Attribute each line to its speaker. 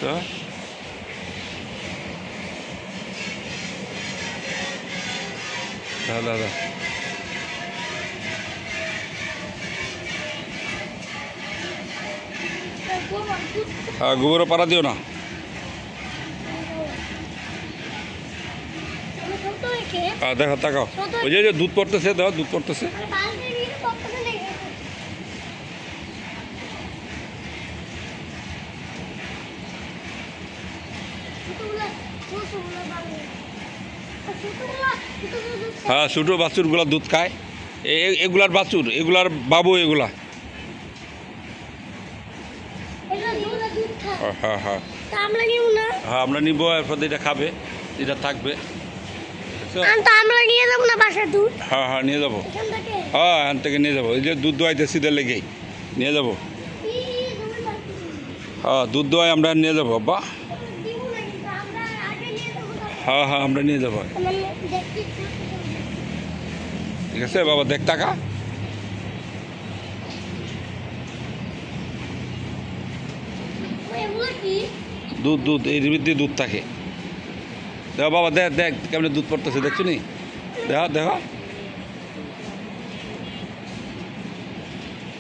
Speaker 1: দাদা হ্যাঁ গোবরে পাড়া দিও না। দেখো তাকাও ওই যে দুধ পড়তেছে, দেখো দুধ পড়তেছে। হ্যাঁ ছোটো বাছুরগুলা দুধ খায়, এগুলার বাছুর, এগুলার বাবু এগুলা। হ্যাঁ হ্যাঁ হ্যাঁ আমরা নিবো, এরপর এটা খাবে, এটা থাকবে। হ্যাঁ হ্যাঁ নিয়ে যাবো, হ্যাঁ এখান থেকে নিয়ে যাবো। এই যে দুধ দোয়াইতে শীতের লেগেই নিয়ে যাবো। হ্যাঁ দুধ দোয়াই আমরা নিয়ে যাবো আব্বা। হ্যাঁ হ্যাঁ আমরা নিয়ে যাবো, ঠিক আছে বাবা। দেখ টাকা দুধ দুধ এর ভিতরে দুধ থাকে। দেখো বাবা, দেখ দেখ কেমন দুধ পড়তেছে, দেখছো নি? দেখো দেখো।